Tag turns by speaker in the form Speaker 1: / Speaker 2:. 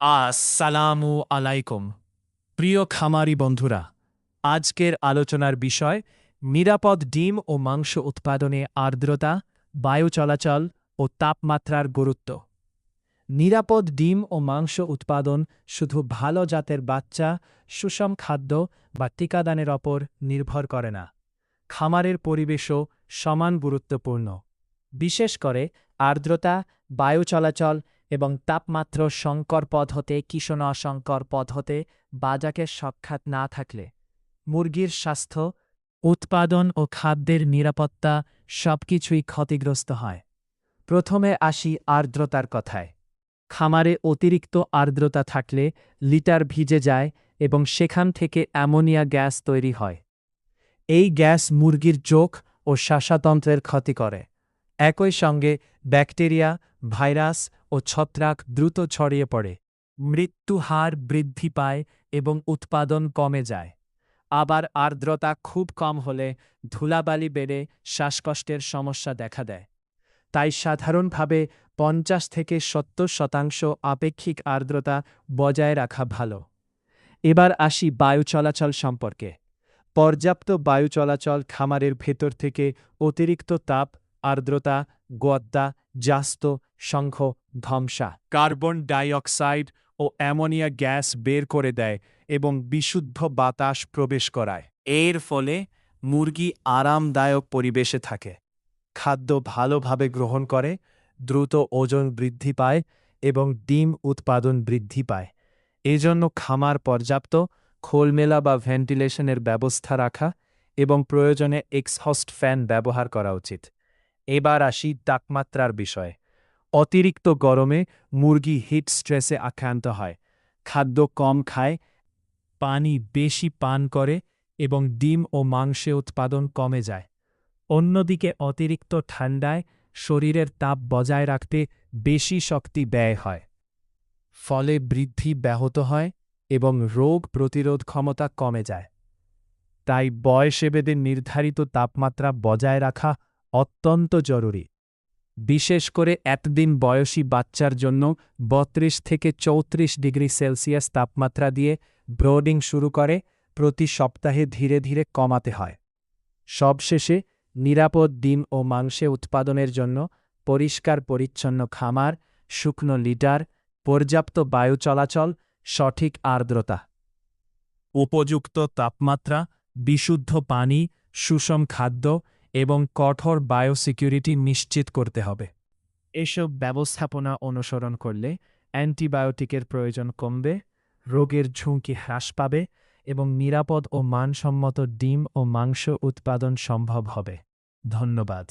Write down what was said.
Speaker 1: আসসালামু আলাইকুম প্রিয় খামারি বন্ধুরা, আজকের আলোচনার বিষয় নিরাপদ ডিম ও মাংস উৎপাদনে আর্দ্রতা, বায়ু চলাচল ও তাপমাত্রার গুরুত্ব। নিরাপদ ডিম ও মাংস উৎপাদন শুধু ভালো জাতের বাচ্চা, সুষম খাদ্য বা টিকাদানের ওপর নির্ভর করে না, খামারের পরিবেশও সমান গুরুত্বপূর্ণ। বিশেষ করে আর্দ্রতা, বায়ু চলাচল এবং তাপমাত্রা সংকর পথ হতে সংকর পথ হতে বাজাকের সখ্যাত না থাকলে মুরগির স্বাস্থ্য, উৎপাদন ও খাদ্যের নিরাপত্তা সবকিছুই ক্ষতিগ্রস্ত হয়। প্রথমে আসি আর্দ্রতার কথায়। খামারে অতিরিক্ত আর্দ্রতা থাকলে লিটার ভিজে যায় এবং সেখান থেকে অ্যামোনিয়া গ্যাস তৈরি হয়। এই গ্যাস মুরগির চোখ ও শ্বাসতন্ত্রের ক্ষতি করে। একই সঙ্গে ব্যাকটেরিয়া, ভাইরাস ও ছত্রাক দ্রুত ছড়িয়ে পড়ে। মৃত্যু হার বৃদ্ধি পায় এবং উৎপাদন কমে যায়। আবার আর্দ্রতা খুব কম হলে ধুলাবালি বেড়ে শ্বাসকষ্টের সমস্যা দেখা দেয়। তাই সাধারণভাবে ৫০ থেকে ৭০% আপেক্ষিক আর্দ্রতা বজায় রাখা ভালো। এবার আসি বায়ু চলাচল সম্পর্কে। পর্যাপ্ত বায়ু চলাচল খামারের ভেতর থেকে অতিরিক্ত তাপ, আর্দ্রতা, গোয়াদ্দা, জাস্ত, শঙ্খ, ধ্বংসা, কার্বন ডাইঅক্সাইড ও অ্যামোনিয়া গ্যাস বের করে দেয় এবং বিশুদ্ধ বাতাস প্রবেশ করায়। এর ফলে মুরগি আরামদায়ক পরিবেশে থাকে, খাদ্য ভালোভাবে গ্রহণ করে, দ্রুত ওজন বৃদ্ধি পায় এবং ডিম উৎপাদন বৃদ্ধি পায়। এজন্য খামার পর্যাপ্ত খোলমেলা বা ভেন্টিলেশনের ব্যবস্থা রাখা এবং প্রয়োজনে এক্সহস্ট ফ্যান ব্যবহার করা উচিত। এবার আসি তাপমাত্রার বিষয়ে। অতিরিক্ত গরমে মুরগি হিট স্ট্রেসে আক্রান্ত হয়, খাদ্য কম খায়, পানি বেশি পান করে এবং ডিম ও মাংসে উৎপাদন কমে যায়। অন্যদিকে অতিরিক্ত ঠান্ডায় শরীরের তাপ বজায় রাখতে বেশি শক্তি ব্যয় হয়, ফলে বৃদ্ধি ব্যাহত হয় এবং রোগ প্রতিরোধ ক্ষমতা কমে যায়। তাই বয়সেভেদে নির্ধারিত তাপমাত্রা বজায় রাখা অত্যন্ত জরুরি। বিশেষ করে এতদিন বয়সী বাচ্চার জন্য ৩২ থেকে ৩৪ ডিগ্রি সেলসিয়াস তাপমাত্রা দিয়ে ব্রোডিং শুরু করে প্রতি সপ্তাহে ধীরে ধীরে কমাতে হয়। সবশেষে নিরাপদ ডিম ও মাংসে উৎপাদনের জন্য পরিষ্কার পরিচ্ছন্ন খামার, শুকনো লিটার, পর্যাপ্ত বায়ু চলাচল, সঠিক আর্দ্রতা, উপযুক্ত তাপমাত্রা, বিশুদ্ধ পানি, সুষম খাদ্য এবং কঠোর বায়োসিকিউরিটি নিশ্চিত করতে হবে। এসব ব্যবস্থাপনা অনুসরণ করলে অ্যান্টিবায়োটিকের প্রয়োজন কমবে, রোগের ঝুঁকি হ্রাস পাবে এবং নিরাপদ ও মানসম্মত ডিম ও মাংস উৎপাদন সম্ভব হবে। ধন্যবাদ।